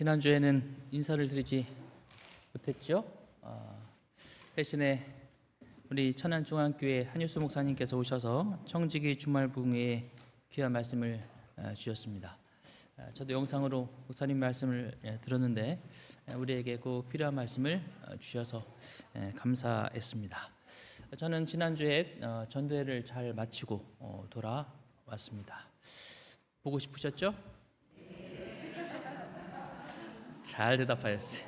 지난주에는 인사를 드리지 못했죠. 대신에 우리 천안중앙교회 한유수 목사님께서 오셔서 청지기 주말붕회에 귀한 말씀을 주셨습니다. 저도 영상으로 목사님 말씀을 들었는데 우리에게 꼭 필요한 말씀을 주셔서 감사했습니다. 저는 지난주에 전도회를 잘 마치고 돌아왔습니다. 보고 싶으셨죠? 잘 대답하셨어요.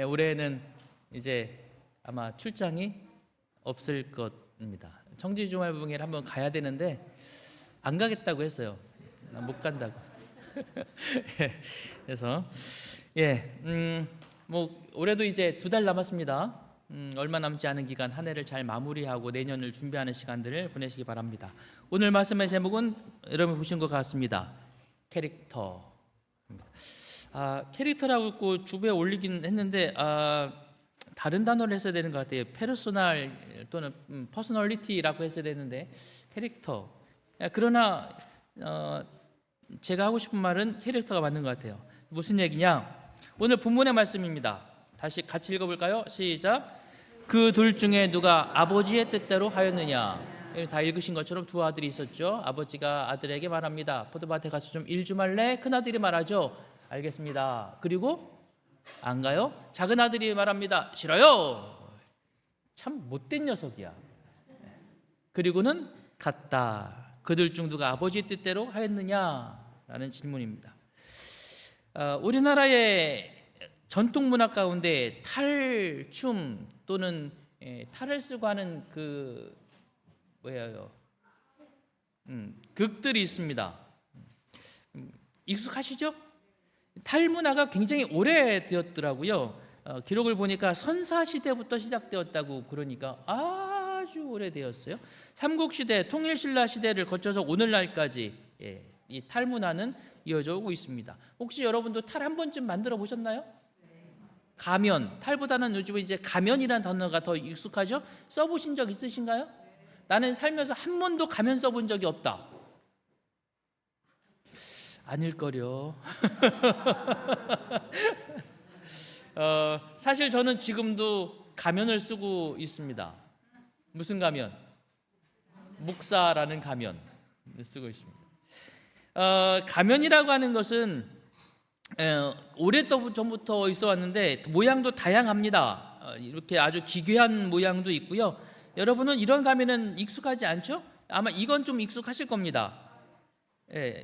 올해는 이제 아마 출장이 없을 것입니다. 청지주말붕회를 한번 가야 되는데 안 가겠다고 했어요. 나 못 간다고. 그래서 올해도 이제 2달 남았습니다. 얼마 남지 않은 기간 한 해를 잘 마무리하고 내년을 준비하는 시간들을 보내시기 바랍니다. 오늘 말씀의 제목은 여러분 보신 것 같습니다. 캐릭터. 캐릭터라고 주부에 올리긴 했는데 다른 단어를 했어야 되는 것 같아요. 페르소널 또는 퍼스널리티라고 했어야 되는데 캐릭터. 그러나 제가 하고 싶은 말은 캐릭터가 맞는 것 같아요. 무슨 얘기냐? 오늘 본문의 말씀입니다. 다시 같이 읽어볼까요? 시작. 그 둘 중에 누가 아버지의 뜻대로 하였느냐? 다 읽으신 것처럼 두 아들이 있었죠. 아버지가 아들에게 말합니다. 포도밭에 가서 좀 일 좀 할래? 큰 아들이 말하죠. 알겠습니다. 그리고 안 가요? 작은 아들이 말합니다. 싫어요. 참 못된 녀석이야. 그리고는 갔다. 그들 중 누가 아버지의 뜻대로 하였느냐라는 질문입니다. 우리나라의 전통 문화 가운데 탈춤 또는 탈을 쓰고 하는 극들이 있습니다. 익숙하시죠? 탈 문화가 굉장히 오래되었더라고요. 기록을 보니까 선사시대부터 시작되었다고 그러니까 아주 오래되었어요. 삼국시대, 통일신라 시대를 거쳐서 오늘날까지 이 탈 문화는 이어져 오고 있습니다. 혹시 여러분도 탈 한 번쯤 만들어 보셨나요? 가면, 탈보다는 요즘에 이제 가면이라는 단어가 더 익숙하죠? 써보신 적 있으신가요? 나는 살면서 한 번도 가면 써본 적이 없다. 아닐거려. 사실 저는 지금도 가면을 쓰고 있습니다. 무슨 가면? 목사라는 가면 쓰고 있습니다. 가면이라고 하는 것은 오래전부터 있어 왔는데 모양도 다양합니다. 이렇게 아주 기괴한 모양도 있고요. 여러분은 이런 가면은 익숙하지 않죠? 아마 이건 좀 익숙하실 겁니다.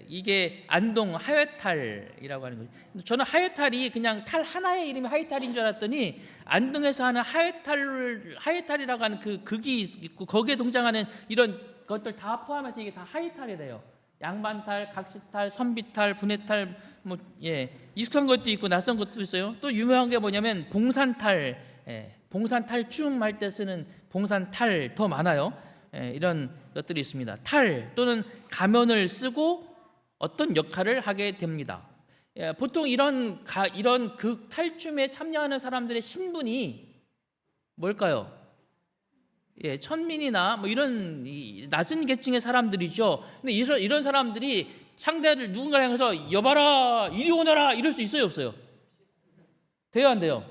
이게 안동 하회탈이라고 하는 거죠. 저는 하회탈이 그냥 탈 하나의 이름이 하회탈인 줄 알았더니 안동에서 하는 하회탈이라고 하는 그 극이 있고 거기에 동장하는 이런 것들 다 포함해서 이게 다 하회탈이래요. 양반탈, 각시탈, 선비탈, 분해탈, 익숙한 것도 있고 낯선 것도 있어요. 또 유명한 게 뭐냐면 봉산탈, 봉산탈춤 할 때 쓰는 봉산탈 더 많아요. 이런 것들이 있습니다. 탈 또는 가면을 쓰고 어떤 역할을 하게 됩니다. 보통 이런 탈춤에 참여하는 사람들의 신분이 뭘까요? 천민이나 뭐 이런 낮은 계층의 사람들이죠. 근데 이런 사람들이 상대를 누군가를 향해서 여봐라, 이리 오너라 이럴 수 있어요, 없어요? 돼요, 안 돼요?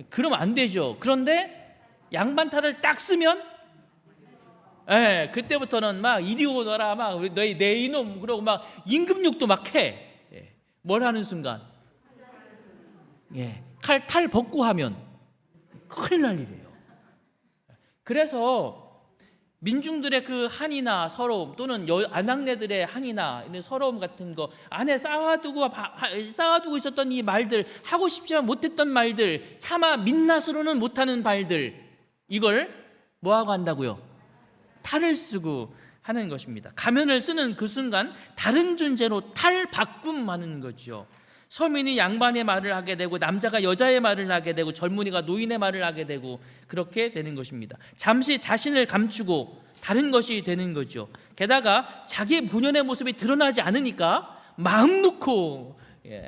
그러면 안 되죠. 그런데 양반탈을 딱 쓰면 그때부터는 막 이리 오너라, 막 너희 내 이놈 그러고 막 임금욕도 막 해. 뭘 하는 순간? 탈 벗고 하면 큰일 날 일이에요. 그래서 민중들의 그 한이나 서러움 또는 아낙네들의 한이나 서러움 같은 거 안에 쌓아두고 있었던 이 말들, 하고 싶지만 못했던 말들, 차마 민낯으로는 못하는 말들, 이걸 뭐하고 한다고요? 탈을 쓰고 하는 것입니다. 가면을 쓰는 그 순간 다른 존재로 탈바꿈하는 거죠. 서민이 양반의 말을 하게 되고 남자가 여자의 말을 하게 되고 젊은이가 노인의 말을 하게 되고 그렇게 되는 것입니다. 잠시 자신을 감추고 다른 것이 되는 거죠. 게다가 자기 본연의 모습이 드러나지 않으니까 마음 놓고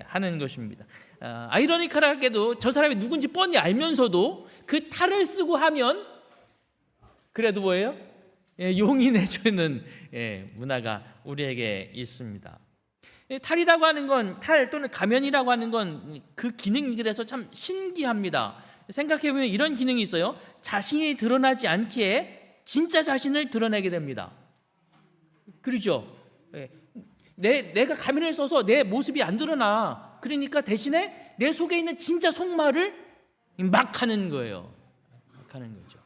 하는 것입니다. 아이러니컬하게도 저 사람이 누군지 뻔히 알면서도 그 탈을 쓰고 하면 그래도 뭐예요? 용이 내주는 문화가 우리에게 있습니다. 탈이라고 하는 건, 탈 또는 가면이라고 하는 건 그 기능들에서 참 신기합니다. 생각해보면 이런 기능이 있어요. 자신이 드러나지 않기에 진짜 자신을 드러내게 됩니다. 그렇죠? 내가 가면을 써서 내 모습이 안 드러나. 그러니까 대신에 내 속에 있는 진짜 속말을 막 하는 거예요. 막 하는 거죠.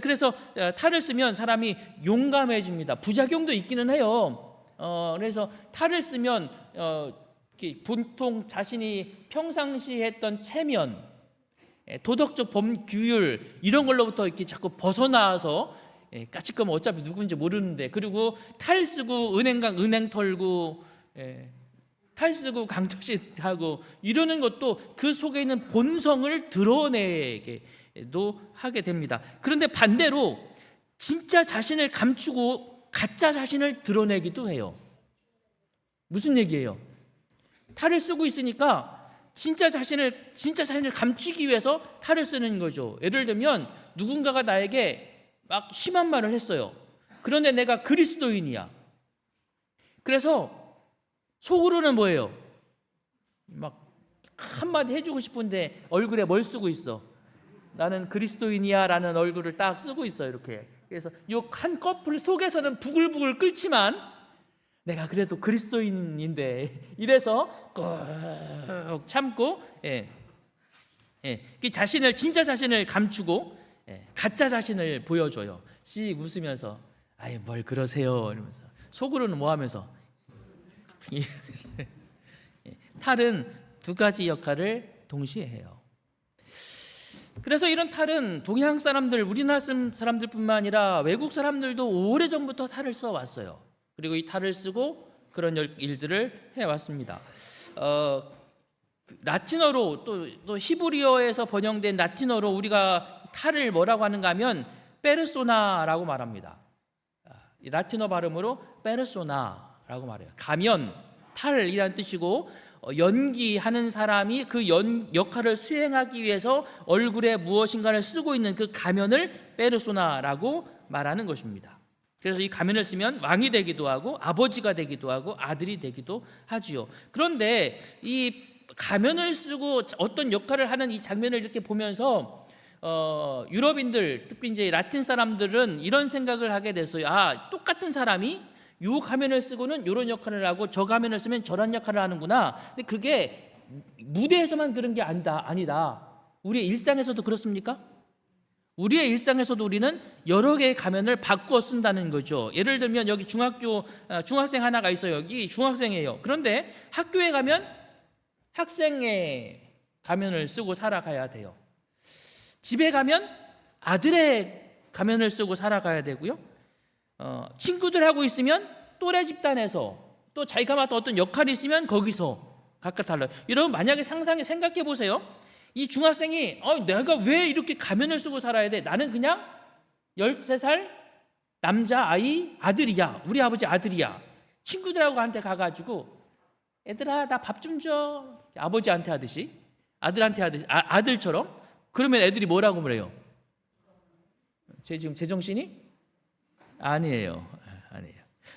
그래서 탈을 쓰면 사람이 용감해집니다. 부작용도 있기는 해요. 그래서 탈을 쓰면 보통 자신이 평상시 했던 체면, 도덕적 법규율 이런 걸로부터 이렇게 자꾸 벗어나와서 까짓거면 어차피 누군지 모르는데, 그리고 탈 쓰고 은행 털고 탈 쓰고 강도짓 하고 이러는 것도 그 속에 있는 본성을 드러내게도 하게 됩니다. 그런데 반대로 진짜 자신을 감추고 가짜 자신을 드러내기도 해요. 무슨 얘기예요? 탈을 쓰고 있으니까 진짜 자신을 감추기 위해서 탈을 쓰는 거죠. 예를 들면 누군가가 나에게 막 심한 말을 했어요. 그런데 내가 그리스도인이야. 그래서 속으로는 뭐예요? 막 한마디 해주고 싶은데 얼굴에 뭘 쓰고 있어? 나는 그리스도인이야 라는 얼굴을 딱 쓰고 있어요. 이렇게. 그래서 이 한 커플 속에서는 부글부글 끓지만 내가 그래도 그리스도인인데 이래서 꼭 참고 진짜 자신을 감추고 가짜 자신을 보여줘요. 씩 웃으면서 아이 뭘 그러세요 이러면서 속으로는 뭐 하면서 탈은 두 가지 역할을 동시에 해요. 그래서 이런 탈은 동양 사람들, 우리나라 사람들뿐만 아니라 외국 사람들도 오래전부터 탈을 써왔어요. 그리고 이 탈을 쓰고 그런 일들을 해왔습니다. 라틴어로 또 히브리어에서 번역된 라틴어로 우리가 탈을 뭐라고 하는가 하면 페르소나라고 말합니다. 라틴어 발음으로 페르소나라고 말해요. 가면, 탈이라는 뜻이고 연기하는 사람이 그 역할을 수행하기 위해서 얼굴에 무엇인가를 쓰고 있는 그 가면을 페르소나라고 말하는 것입니다. 그래서 이 가면을 쓰면 왕이 되기도 하고 아버지가 되기도 하고 아들이 되기도 하지요. 그런데 이 가면을 쓰고 어떤 역할을 하는 이 장면을 이렇게 보면서 유럽인들, 특히 이제 라틴 사람들은 이런 생각을 하게 됐어요. 똑같은 사람이 요 가면을 쓰고는 이런 역할을 하고 저 가면을 쓰면 저런 역할을 하는구나. 근데 그게 무대에서만 그런 게 아니다. 우리의 일상에서도 그렇습니까? 우리의 일상에서도 우리는 여러 개의 가면을 바꾸어 쓴다는 거죠. 예를 들면 여기 중학생 하나가 있어요. 여기 중학생이에요. 그런데 학교에 가면 학생의 가면을 쓰고 살아가야 돼요. 집에 가면 아들의 가면을 쓰고 살아가야 되고요. 친구들하고 있으면 또래 집단에서 또 자기가 맡은 어떤 역할이 있으면 거기서 각각 달라요. 여러분 만약에 생각해 보세요. 이 중학생이 내가 왜 이렇게 가면을 쓰고 살아야 돼? 나는 그냥 13살 남자아이 아들이야. 우리 아버지 아들이야. 친구들하고 한테 가가지고 얘들아 나 밥 좀 줘. 아버지한테 하듯이 아들한테 하듯이 아들처럼. 그러면 애들이 뭐라고 그래요? 지금 제정신이? 아니에요.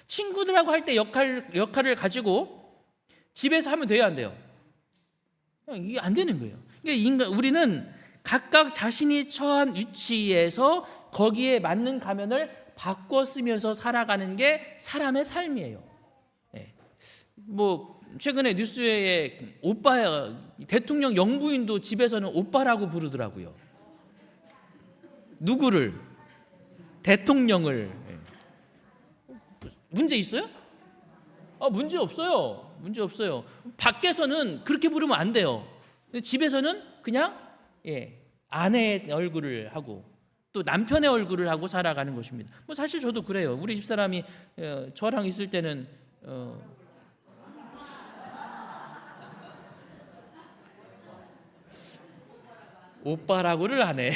친구들하고 할 때 역할을 가지고 집에서 하면 돼요, 안 돼요? 이게 안 되는 거예요. 그러니까 우리는 각각 자신이 처한 위치에서 거기에 맞는 가면을 바꿔 쓰면서 살아가는 게 사람의 삶이에요. 뭐 최근에 뉴스에 대통령 영부인도 집에서는 오빠라고 부르더라고요. 누구를? 대통령을. 문제 있어요? 문제 없어요. 문제 없어요. 밖에서는 그렇게 부르면 안 돼요. 집에서는 그냥 아내의 얼굴을 하고 또 남편의 얼굴을 하고 살아가는 것입니다. 뭐 사실 저도 그래요. 우리 집사람이 저랑 있을 때는 오빠라고를 하네.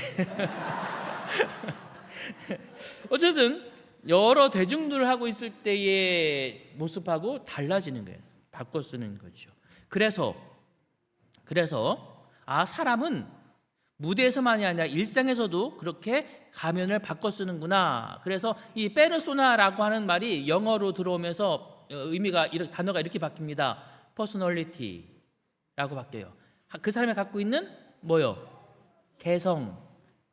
어쨌든 여러 대중들을 하고 있을 때의 모습하고 달라지는 거예요. 바꿔 쓰는 거죠. 그래서 사람은 무대에서만이 아니라 일상에서도 그렇게 가면을 바꿔 쓰는구나. 그래서 이 페르소나라고 하는 말이 영어로 들어오면서 의미가 단어가 이렇게 바뀝니다. 퍼스널리티라고 바뀌어요. 그 사람이 갖고 있는 뭐요? 개성,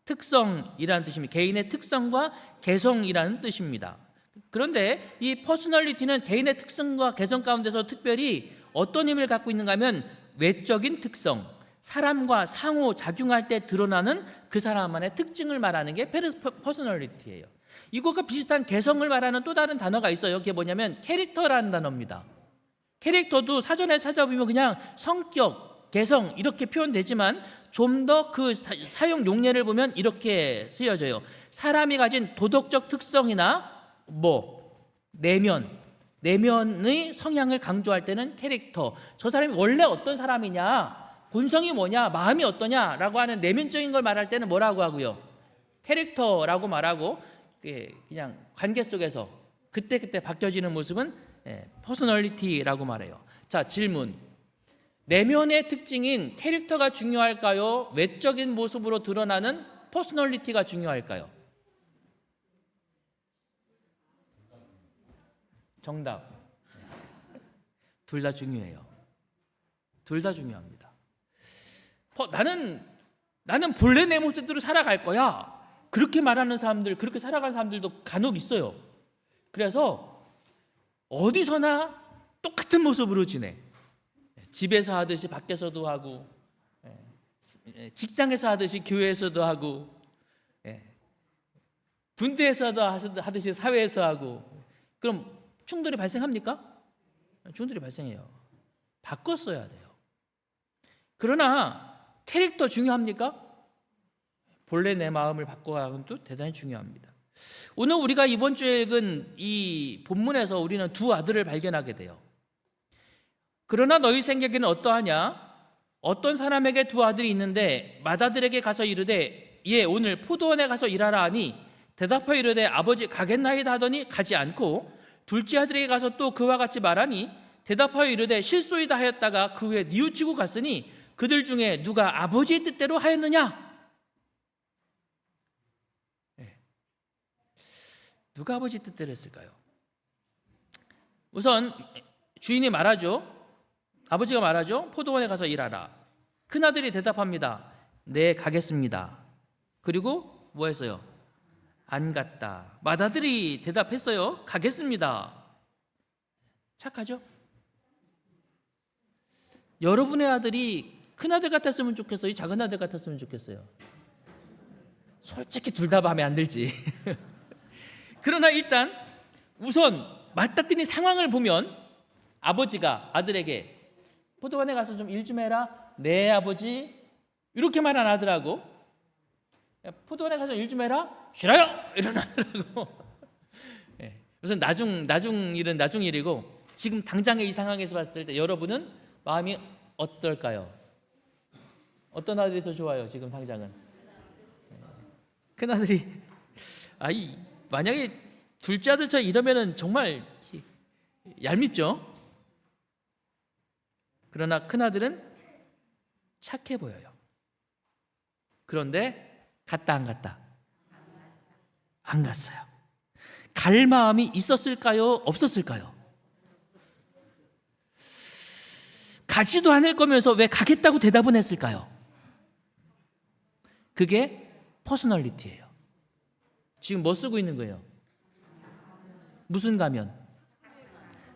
특성이라는 뜻입니다. 개인의 특성과 개성이라는 뜻입니다. 그런데 이 퍼스널리티는 개인의 특성과 개성 가운데서 특별히 어떤 의미를 갖고 있는가 하면 외적인 특성, 사람과 상호작용할 때 드러나는 그 사람만의 특징을 말하는 게 퍼스널리티예요. 이것과 비슷한 개성을 말하는 또 다른 단어가 있어요. 그게 뭐냐면 캐릭터라는 단어입니다. 캐릭터도 사전에 찾아보면 그냥 성격, 개성 이렇게 표현되지만 좀 더 그 사용 용례를 보면 이렇게 쓰여져요. 사람이 가진 도덕적 특성이나 내면의 성향을 강조할 때는 캐릭터, 저 사람이 원래 어떤 사람이냐, 본성이 뭐냐, 마음이 어떠냐라고 하는 내면적인 걸 말할 때는 뭐라고 하고요? 캐릭터라고 말하고, 그냥 관계 속에서 그때그때 바뀌어지는 모습은 퍼스널리티라고 말해요. 자, 질문. 내면의 특징인 캐릭터가 중요할까요? 외적인 모습으로 드러나는 퍼스널리티가 중요할까요? 정답. 둘 다 중요해요. 둘 다 중요합니다. 나는 본래 내 모습대로 살아갈 거야. 그렇게 말하는 사람들, 그렇게 살아가는 사람들도 간혹 있어요. 그래서 어디서나 똑같은 모습으로 지내. 집에서 하듯이 밖에서도 하고, 직장에서 하듯이 교회에서도 하고, 군대에서도 하듯이 사회에서 하고. 그럼 충돌이 발생합니까? 충돌이 발생해요. 바꿔 써야 돼요. 그러나 캐릭터 중요합니까? 본래 내 마음을 바꿔가는 것도 대단히 중요합니다. 오늘 우리가 이번 주에 읽은 이 본문에서 우리는 두 아들을 발견하게 돼요. 그러나 너희 생각에는 어떠하냐? 어떤 사람에게 두 아들이 있는데 맏아들에게 가서 이르되 예 오늘 포도원에 가서 일하라 하니 대답하여 이르되 아버지 가겠나이다 하더니 가지 않고 둘째 아들에게 가서 또 그와 같이 말하니 대답하여 이르되 실소이다 하였다가 그 후에 뉘우치고 갔으니 그들 중에 누가 아버지의 뜻대로 하였느냐? 누가 아버지 뜻대로 했을까요? 우선 주인이 말하죠. 아버지가 말하죠. 포도원에 가서 일하라. 큰아들이 대답합니다. 네 가겠습니다. 그리고 뭐 했어요? 안 갔다. 맏아들이 대답했어요. 가겠습니다. 착하죠? 여러분의 아들이 큰아들 같았으면 좋겠어요? 작은아들 같았으면 좋겠어요? 솔직히 둘 다 마음에 안 들지. 그러나 일단 우선 맞닥뜨린 상황을 보면 아버지가 아들에게 포도원에 가서 좀 일 좀 해라. 네 아버지. 이렇게 말한 아들하고 포도원에 가서 일 좀 해라. 싫어요. 이런 아들하고 우선 나중 일은 나중 일이고 지금 당장의 이 상황에서 봤을 때 여러분은 마음이 어떨까요? 어떤 아들이 더 좋아요? 지금 당장은 큰 아들이 만약에 둘째 아들처럼 이러면은 정말 얄밉죠. 그러나 큰 아들은 착해 보여요. 그런데 갔다 안 갔다? 안 갔어요. 갈 마음이 있었을까요? 없었을까요? 가지도 않을 거면서 왜 가겠다고 대답은 했을까요? 그게 퍼스널리티예요. 지금 뭐 쓰고 있는 거예요? 무슨 가면?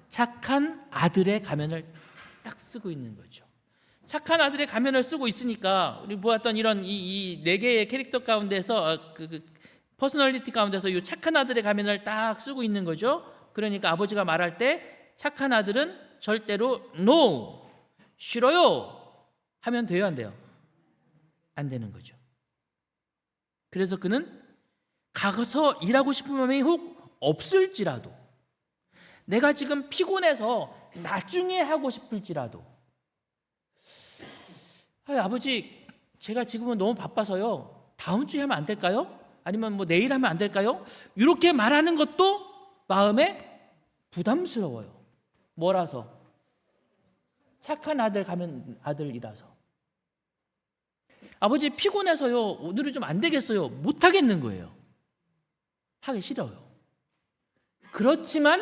착한 아들의 가면을 딱 쓰고 있는 거죠. 착한 아들의 가면을 쓰고 있으니까 우리 보았던 이런 이 네 개의 캐릭터 가운데서 퍼스널리티 가운데서 이 착한 아들의 가면을 딱 쓰고 있는 거죠. 그러니까 아버지가 말할 때 착한 아들은 절대로 no, 싫어요 하면 돼요, 안 돼요? 안 되는 거죠. 그래서 그는 가서 일하고 싶은 마음이 혹 없을지라도 내가 지금 피곤해서 나중에 하고 싶을지라도 아버지 제가 지금은 너무 바빠서요 다음 주에 하면 안 될까요? 아니면 뭐 내일 하면 안 될까요? 이렇게 말하는 것도 마음에 부담스러워요. 뭐라서? 착한 아들 가면 아들이라서. 아버지 피곤해서요 오늘은 좀 안 되겠어요. 못 하겠는 거예요. 하기 싫어요. 그렇지만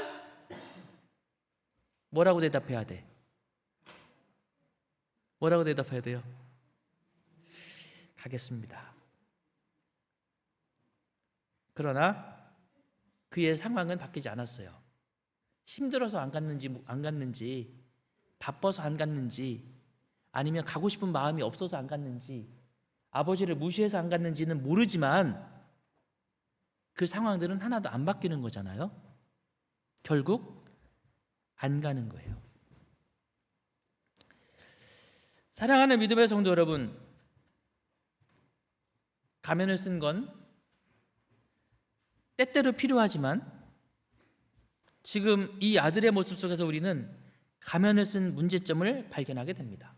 뭐라고 대답해야 돼? 뭐라고 대답해야 돼요? 가겠습니다. 그러나 그의 상황은 바뀌지 않았어요. 힘들어서 안 갔는지, 바빠서 안 갔는지, 아니면 가고 싶은 마음이 없어서 안 갔는지, 아버지를 무시해서 안 갔는지는 모르지만 그 상황들은 하나도 안 바뀌는 거잖아요. 결국 안 가는 거예요. 사랑하는 믿음의 성도 여러분, 가면을 쓴 건 때때로 필요하지만 지금 이 아들의 모습 속에서 우리는 가면을 쓴 문제점을 발견하게 됩니다.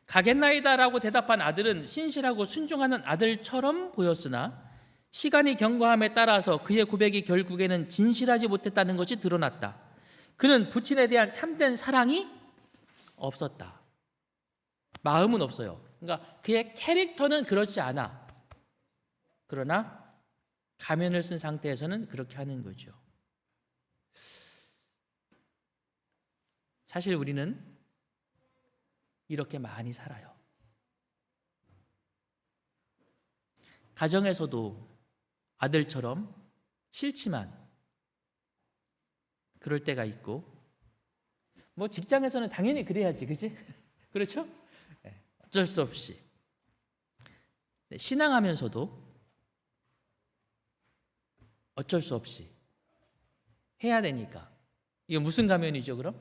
가겠나이다라고 대답한 아들은 신실하고 순종하는 아들처럼 보였으나 시간이 경과함에 따라서 그의 고백이 결국에는 진실하지 못했다는 것이 드러났다. 그는 부친에 대한 참된 사랑이 없었다. 마음은 없어요. 그러니까 그의 캐릭터는 그렇지 않아. 그러나 가면을 쓴 상태에서는 그렇게 하는 거죠. 사실 우리는 이렇게 많이 살아요. 가정에서도 아들처럼 싫지만 그럴 때가 있고, 뭐 직장에서는 당연히 그래야지, 그지? 그렇죠? 어쩔 수 없이. 신앙하면서도 어쩔 수 없이 해야 되니까. 이게 무슨 가면이죠, 그럼?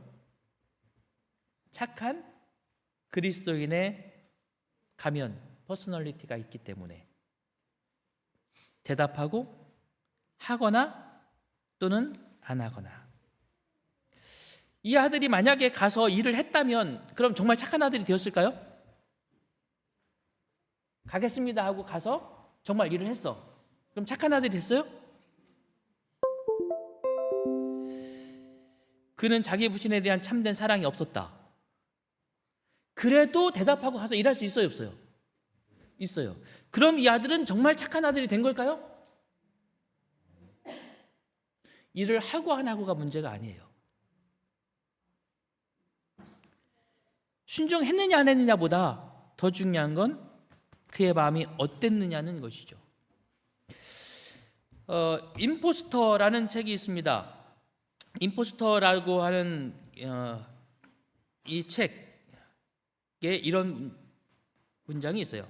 착한 그리스도인의 가면, 퍼스널리티가 있기 때문에 대답하고 하거나 또는 안 하거나. 이 아들이 만약에 가서 일을 했다면 그럼 정말 착한 아들이 되었을까요? 가겠습니다 하고 가서 정말 일을 했어. 그럼 착한 아들이 됐어요? 그는 자기 부친에 대한 참된 사랑이 없었다. 그래도 대답하고 가서 일할 수 있어요, 없어요? 있어요. 그럼 이 아들은 정말 착한 아들이 된 걸까요? 일을 하고 안 하고가 문제가 아니에요. 순종했느냐 안 했느냐보다 더 중요한 건 그의 마음이 어땠느냐는 것이죠. 임포스터라는 책이 있습니다. 임포스터라고 하는 이 책에 이런 문장이 있어요.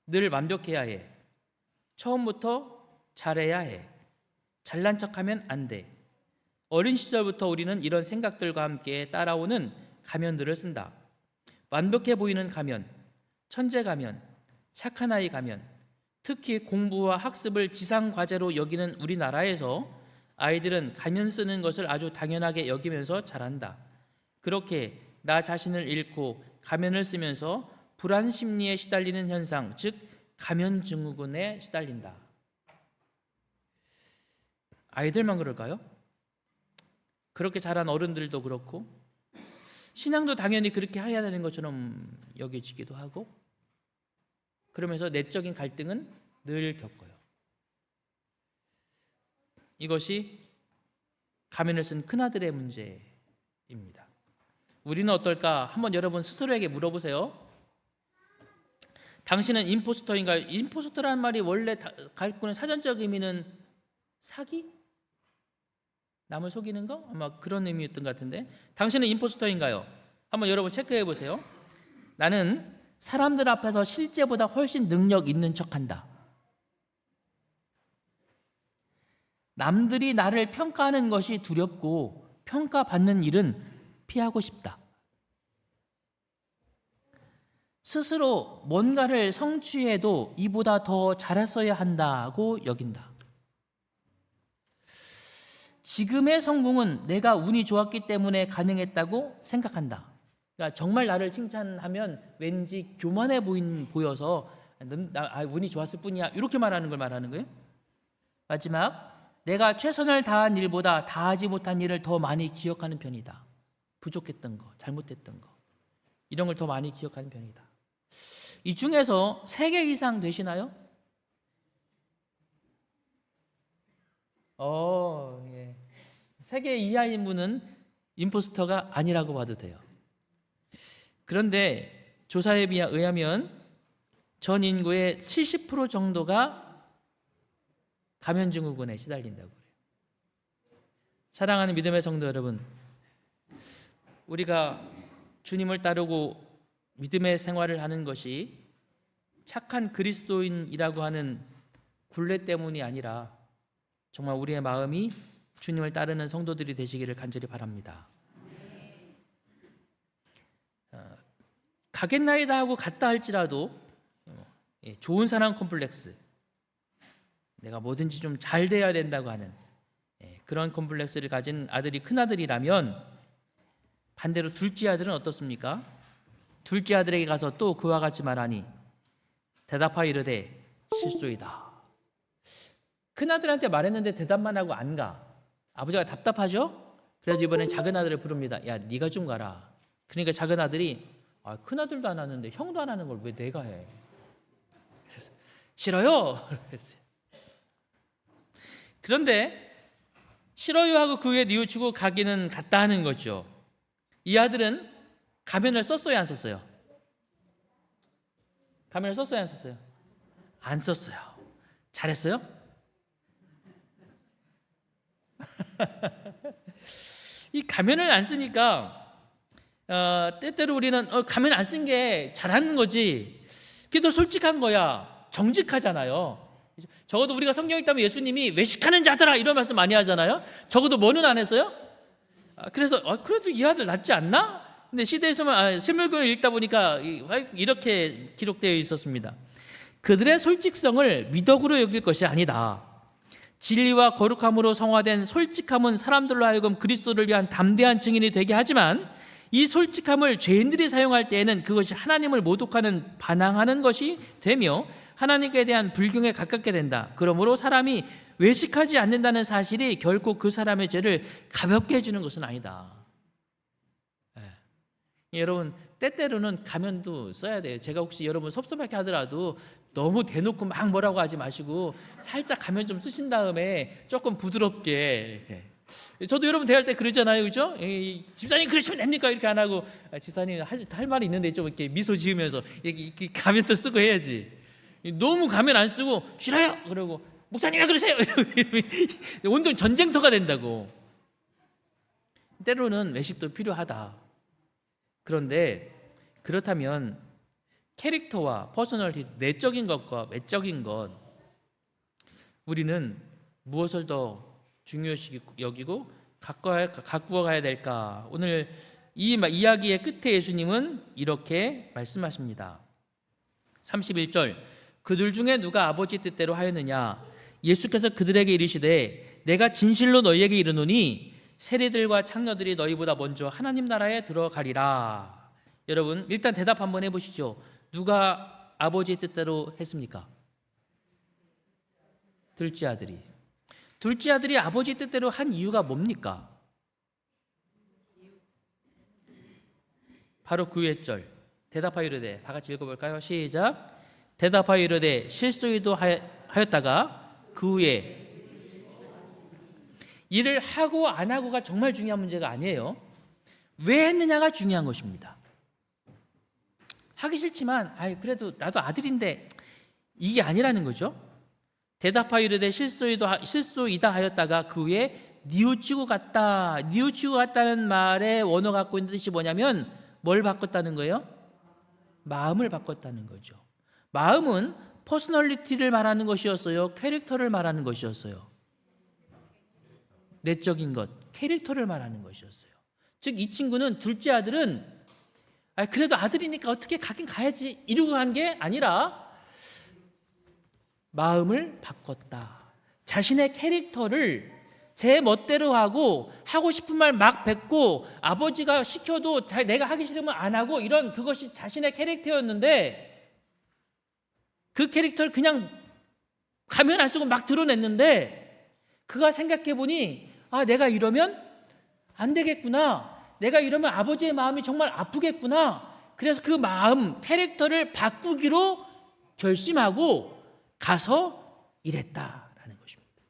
늘 완벽해야 해. 처음부터 잘해야 해. 잘난 척하면 안 돼. 어린 시절부터 우리는 이런 생각들과 함께 따라오는 가면들을 쓴다. 완벽해 보이는 가면, 천재 가면, 착한 아이 가면, 특히 공부와 학습을 지상 과제로 여기는 우리나라에서 아이들은 가면 쓰는 것을 아주 당연하게 여기면서 자란다. 그렇게 나 자신을 잃고 가면을 쓰면서 불안 심리에 시달리는 현상, 즉 가면 증후군에 시달린다. 아이들만 그럴까요? 그렇게 자란 어른들도 그렇고, 신앙도 당연히 그렇게 해야 되는 것처럼 여겨지기도 하고, 그러면서 내적인 갈등은 늘 겪어요. 이것이 가면을 쓴 큰아들의 문제입니다. 우리는 어떨까? 한번 여러분 스스로에게 물어보세요. 당신은 임포스터인가요? 임포스터라는 말이 원래 갖고 있는 사전적 의미는 사기? 남을 속이는 거? 아마 그런 의미였던 것 같은데, 당신은 임포스터인가요? 한번 여러분 체크해 보세요. 나는 사람들 앞에서 실제보다 훨씬 능력 있는 척한다. 남들이 나를 평가하는 것이 두렵고 평가받는 일은 피하고 싶다. 스스로 뭔가를 성취해도 이보다 더 잘했어야 한다고 여긴다. 지금의 성공은 내가 운이 좋았기 때문에 가능했다고 생각한다. 그러니까 정말 나를 칭찬하면 왠지 교만해 보여서 운이 좋았을 뿐이야, 이렇게 말하는 걸 말하는 거예요. 마지막, 내가 최선을 다한 일보다 다하지 못한 일을 더 많이 기억하는 편이다. 부족했던 거, 잘못했던 거, 이런 걸 더 많이 기억하는 편이다. 이 중에서 3개 이상 되시나요? 예. 3개 이하인 분은 임포스터가 아니라고 봐도 돼요. 그런데 조사에 의하면 전 인구의 70% 정도가 감염 증후군에 시달린다고 그래요. 사랑하는 믿음의 성도 여러분, 우리가 주님을 따르고 믿음의 생활을 하는 것이 착한 그리스도인이라고 하는 굴레 때문이 아니라 정말 우리의 마음이 주님을 따르는 성도들이 되시기를 간절히 바랍니다. 가겠나이다 하고 갔다 할지라도 좋은 사람 콤플렉스, 내가 뭐든지 좀 잘 돼야 된다고 하는 그런 콤플렉스를 가진 아들이 큰아들이라면, 반대로 둘째 아들은 어떻습니까? 둘째 아들에게 가서 또 그와 같이 말하니 대답하여 이르되 실소이다. 큰아들한테 말했는데 대답만 하고 안 가. 아버지가 답답하죠? 그래서 이번엔 작은 아들을 부릅니다. 야, 네가 좀 가라. 그러니까 작은 아들이 큰아들도 안 하는데 형도 안 하는 걸 왜 내가 해? 그래서 싫어요. 그랬어요. 그런데 싫어요 하고 그 후에 뉘우치고 가기는 갔다 하는 거죠. 이 아들은 가면을 썼어요, 안 썼어요? 가면을 썼어요, 안 썼어요? 안 썼어요. 잘했어요? 이 가면을 안 쓰니까 때때로 우리는 가면 안 쓴 게 잘하는 거지, 그게 더 솔직한 거야, 정직하잖아요. 적어도 우리가 성경 읽다면 예수님이 외식하는 자들아 이런 말씀 많이 하잖아요. 적어도 뭐는 안 했어요? 그래서 그래도 이 아들 낫지 않나? 근데 시대에서만 신물권을 읽다 보니까 이렇게 기록되어 있었습니다. 그들의 솔직성을 미덕으로 여길 것이 아니다. 진리와 거룩함으로 성화된 솔직함은 사람들로 하여금 그리스도를 위한 담대한 증인이 되게 하지만, 이 솔직함을 죄인들이 사용할 때에는 그것이 하나님을 모독하는 반항하는 것이 되며 하나님께 대한 불경에 가깝게 된다. 그러므로 사람이 외식하지 않는다는 사실이 결코 그 사람의 죄를 가볍게 해주는 것은 아니다. 여러분, 때때로는 가면도 써야 돼요. 제가 혹시 여러분 섭섭하게 하더라도 너무 대놓고 막 뭐라고 하지 마시고 살짝 가면 좀 쓰신 다음에 조금 부드럽게 이렇게. 저도 여러분 대할 때 그러잖아요, 그죠? 집사님 그러시면 됩니까? 이렇게 안 하고 집사님 할 말이 있는데 좀 이렇게 미소 지으면서 이렇게 가면도 쓰고 해야지. 너무 가면 안 쓰고 싫어요 그러고 목사님 왜 그러세요? 온통 전쟁터가 된다고. 때로는 외식도 필요하다. 그런데 그렇다면 캐릭터와 퍼스널리티, 내적인 것과 외적인 것, 우리는 무엇을 더 중요시 여기고 갖고 가야 될까? 오늘 이 이야기의 끝에 예수님은 이렇게 말씀하십니다. 31절, 그들 중에 누가 아버지 뜻대로 하였느냐? 예수께서 그들에게 이르시되 내가 진실로 너희에게 이르노니 세리들과 창녀들이 너희보다 먼저 하나님 나라에 들어가리라. 여러분, 일단 대답 한번 해보시죠. 누가 아버지의 뜻대로 했습니까? 둘째 아들이. 둘째 아들이 아버지 뜻대로 한 이유가 뭡니까? 바로 그 후의 절, 대답하여 이르되, 다 같이 읽어볼까요? 시작. 대답하여 이르되 실소이도 하였다가 그 후에. 일을 하고 안 하고가 정말 중요한 문제가 아니에요. 왜 했느냐가 중요한 것입니다. 하기 싫지만 그래도 나도 아들인데, 이게 아니라는 거죠. 대답하여 이르되 실소이다 하였다가 그 후에 뉘우치고 갔다. 뉘우치고 갔다는 말의 원어가 갖고 있는 뜻이 뭐냐면 뭘 바꿨다는 거예요? 마음을 바꿨다는 거죠. 마음은 퍼스널리티를 말하는 것이었어요? 캐릭터를 말하는 것이었어요? 내적인 것, 캐릭터를 말하는 것이었어요. 즉 이 친구는, 둘째 아들은 그래도 아들이니까 어떻게 가긴 가야지 이러고 간 게 아니라 마음을 바꿨다. 자신의 캐릭터를 제 멋대로 하고 싶은 말 막 뱉고, 아버지가 시켜도 내가 하기 싫으면 안 하고, 이런 그것이 자신의 캐릭터였는데, 그 캐릭터를 그냥 가면 안 쓰고 막 드러냈는데, 그가 생각해보니 내가 이러면 안 되겠구나, 내가 이러면 아버지의 마음이 정말 아프겠구나. 그래서 그 마음, 캐릭터를 바꾸기로 결심하고 가서 일했다라는 것입니다.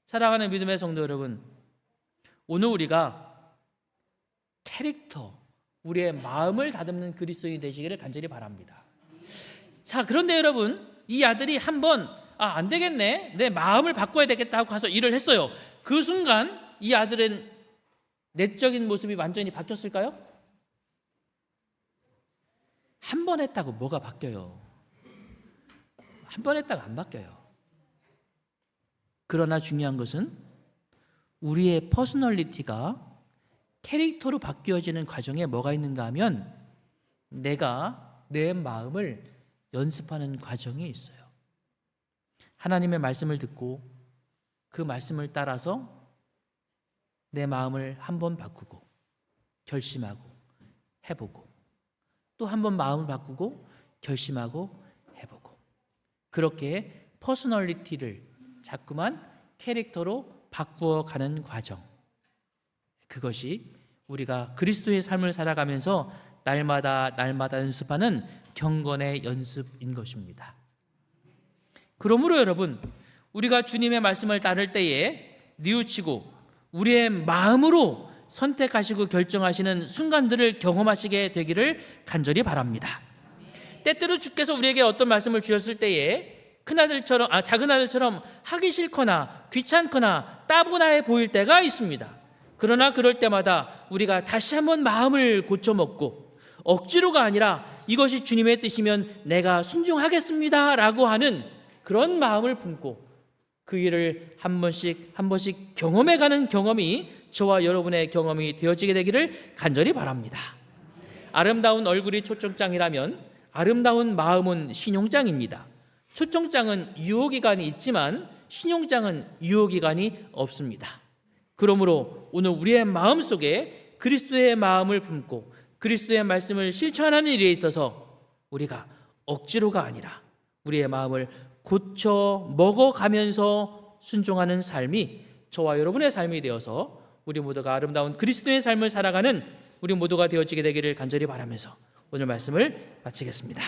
사랑하는 믿음의 성도 여러분, 오늘 우리가 캐릭터, 우리의 마음을 다듬는 그리스도인이 되시기를 간절히 바랍니다. 자, 그런데 여러분, 이 아들이 한번 안 되겠네, 내 마음을 바꿔야 되겠다 하고 가서 일을 했어요. 그 순간 이 아들은 내적인 모습이 완전히 바뀌었을까요? 한 번 했다고 뭐가 바뀌어요? 한 번 했다고 안 바뀌어요. 그러나 중요한 것은 우리의 퍼스널리티가 캐릭터로 바뀌어지는 과정에 뭐가 있는가 하면 내가 내 마음을 연습하는 과정이 있어요. 하나님의 말씀을 듣고 그 말씀을 따라서 내 마음을 한번 바꾸고 결심하고 해보고 또 한 번 마음을 바꾸고 결심하고 해보고, 그렇게 퍼스널리티를 자꾸만 캐릭터로 바꾸어가는 과정, 그것이 우리가 그리스도의 삶을 살아가면서 날마다 연습하는 경건의 연습인 것입니다. 그러므로 여러분, 우리가 주님의 말씀을 따를 때에 뉘우치고 우리의 마음으로 선택하시고 결정하시는 순간들을 경험하시게 되기를 간절히 바랍니다. 때때로 주께서 우리에게 어떤 말씀을 주셨을 때에 작은 아들처럼 하기 싫거나 귀찮거나 따분해 보일 때가 있습니다. 그러나 그럴 때마다 우리가 다시 한번 마음을 고쳐먹고 억지로가 아니라 이것이 주님의 뜻이면 내가 순종하겠습니다 라고 하는 그런 마음을 품고 그 일을 한 번씩 경험해가는 경험이 저와 여러분의 경험이 되어지게 되기를 간절히 바랍니다. 아름다운 얼굴이 초청장이라면 아름다운 마음은 신용장입니다. 초청장은 유효기간이 있지만 신용장은 유효기간이 없습니다. 그러므로 오늘 우리의 마음속에 그리스도의 마음을 품고 그리스도의 말씀을 실천하는 일에 있어서 우리가 억지로가 아니라 우리의 마음을 고쳐 먹어가면서 순종하는 삶이 저와 여러분의 삶이 되어서 우리 모두가 아름다운 그리스도의 삶을 살아가는 우리 모두가 되어지게 되기를 간절히 바라면서 오늘 말씀을 마치겠습니다.